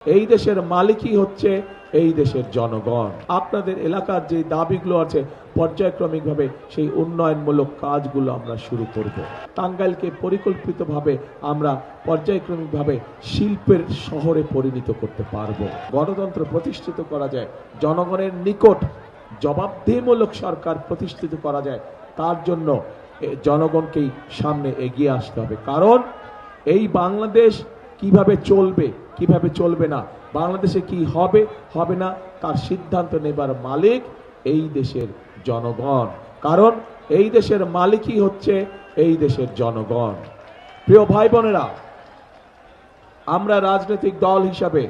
এই দেশের মালিকই হচ্ছে এই দেশের জনগণ। আপনাদের এলাকার যে দাবিগুলো আছে পর্যায়ক্রমিকভাবে সেই উন্নয়নমূলক কাজগুলো আমরা শুরু করব। টাঙ্গাইলকে পরিকল্পিতভাবে আমরা পর্যায়ক্রমিকভাবে শিল্পের শহরে পরিণত করতে পারবো। গণতন্ত্র প্রতিষ্ঠিত করা যায়, জনগণের নিকট জবাবদিহিমূলক সরকার প্রতিষ্ঠিত করা যায়, তার জন্য জনগণকেই সামনে এগিয়ে আসতে হবে। কারণ এই বাংলাদেশ কিভাবে চলবে কিভাবে চলবে না, বাংলাদেশে কি হবে হবে না, তার সিদ্ধান্ত নেবার মালিক এই দেশের জনগণ। কারণ এই দেশের মালিকই হচ্ছে এই দেশের জনগণ। প্রিয় ভাই বোনেরা, আমরা রাজনৈতিক দল হিসাবে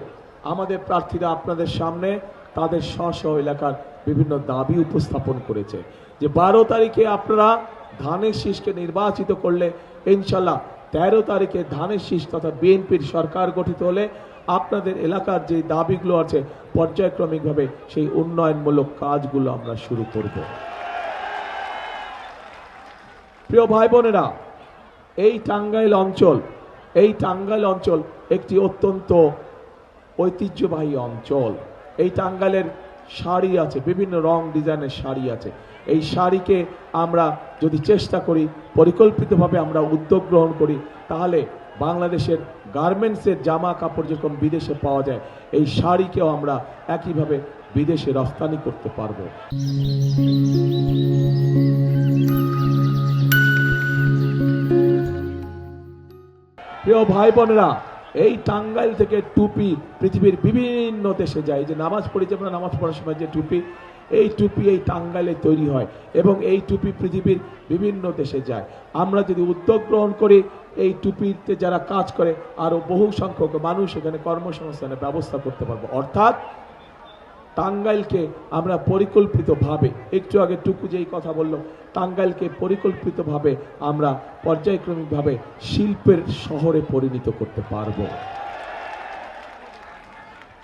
আমাদের প্রার্থীরা আপনাদের সামনে তাদের স্ব এলাকার বিভিন্ন দাবি উপস্থাপন করেছে যে 12 তারিখে আপনারা ধানের শীষকে নির্বাচিত করলে ইনশাল্লাহ 13 তারিখে ধানের শীষ তথা বিএনপির সরকার গঠিত হলে আপনাদের এলাকার যে দাবিগুলো আছে পর্যায়ক্রমিকভাবে সেই উন্নয়নমূলক কাজগুলো আমরা শুরু করব। প্রিয় ভাই বোনেরা, এই টাঙ্গাইল অঞ্চল একটি অত্যন্ত ঐতিহ্যবাহী অঞ্চল। এই টাঙ্গাইলের শাড়ি আছে, বিভিন্ন রং ডিজাইনের শাড়ি আছে। এই শাড়িকে আমরা যদি চেষ্টা করি, পরিকল্পিতভাবে আমরা উদ্যোগ গ্রহণ করি, তাহলে বাংলাদেশের গার্মেন্টসের জামা কাপড় যেরকম বিদেশে পাওয়া যায়, এই শাড়িকেও আমরা একইভাবে বিদেশে রপ্তানি করতে পারবো। প্রিয় ভাই বোনেরা, এই টাঙ্গাইল থেকে টুপি পৃথিবীর বিভিন্ন দেশে যায়। যে নামাজ পড়ি, যে আমরা নামাজ পড়ার সময় যে টুপি, এই টুপি এই টাঙ্গাইলে তৈরি হয় এবং এই টুপি পৃথিবীর বিভিন্ন দেশে যায়। আমরা যদি উদ্যোগ গ্রহণ করি, এই টুপিতে যারা কাজ করে আরো বহু সংখ্যক মানুষ এখানে কর্মসংস্থানের ব্যবস্থা করতে পারবো। অর্থাৎ টাঙ্গাইলকে আমরা পরিকল্পিতভাবে, একটু আগে টুকু যেই কথা বলল, টাঙ্গাইলকে পরিকল্পিতভাবে আমরা পর্যায়ক্রমিকভাবে শিল্পের শহরে পরিণত করতে পারবো।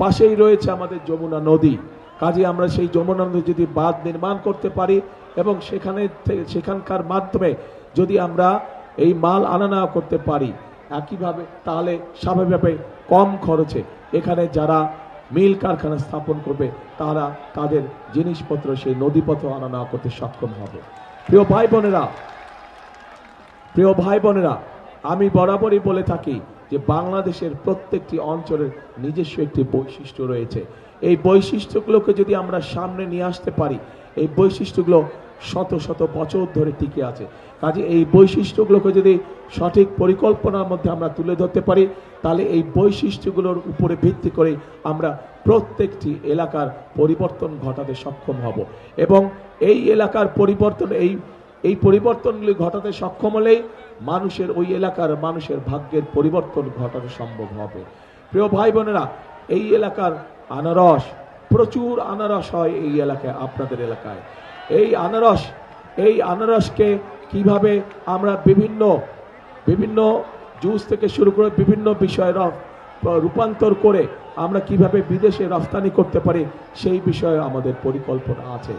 পাশেই রয়েছে আমাদের যমুনা নদী। কাজে আমরা সেই যমুনা নদী যদি বাঁধ নির্মাণ করতে পারি এবং সেখানকার মাধ্যমে যদি আমরা এই মাল আনা নেওয়া করতে পারি একইভাবে, তাহলে স্বাভাবিকভাবে কম খরচে এখানে যারা মিল কারখানা স্থাপন করবে তারা তাদের জিনিসপত্র সেই নদীপথে আনা নেওয়া করতে সক্ষম হবে। প্রিয় ভাই বোনেরা, আমি বরাবরই বলে থাকি যে বাংলাদেশের প্রত্যেকটি অঞ্চলের নিজস্ব একটি বৈশিষ্ট্য রয়েছে। এই বৈশিষ্ট্যগুলোকে যদি আমরা সামনে নিয়ে আসতে পারি, এই বৈশিষ্ট্যগুলো শত শত বছর ধরে টিকে আছে। কাজে এই বৈশিষ্ট্যগুলোকে যদি সঠিক পরিকল্পনার মধ্যে আমরা তুলে ধরতে পারি, তাহলে এই বৈশিষ্ট্যগুলোর উপরে ভিত্তি করে আমরা প্রত্যেকটি এলাকার পরিবর্তন ঘটাতে সক্ষম হব এবং এই এলাকার পরিবর্তন, এই পরিবর্তনগুলি ঘটাতে সক্ষম হলেই মানুষের, ওই এলাকার মানুষের ভাগ্যের পরিবর্তন ঘটানো সম্ভব হবে। প্রিয় ভাই বোনেরা, এই এলাকার আনারস, প্রচুর আনারস হয় এই এলাকায়, আপনাদের এলাকায়। এই আনারসকে কিভাবে আমরা বিভিন্ন জুস থেকে শুরু করে বিভিন্ন বিষয়ে রূপান্তর করে আমরা কিভাবে বিদেশে রপ্তানি করতে পারি, সেই বিষয়ে আমাদের পরিকল্পনা আছে।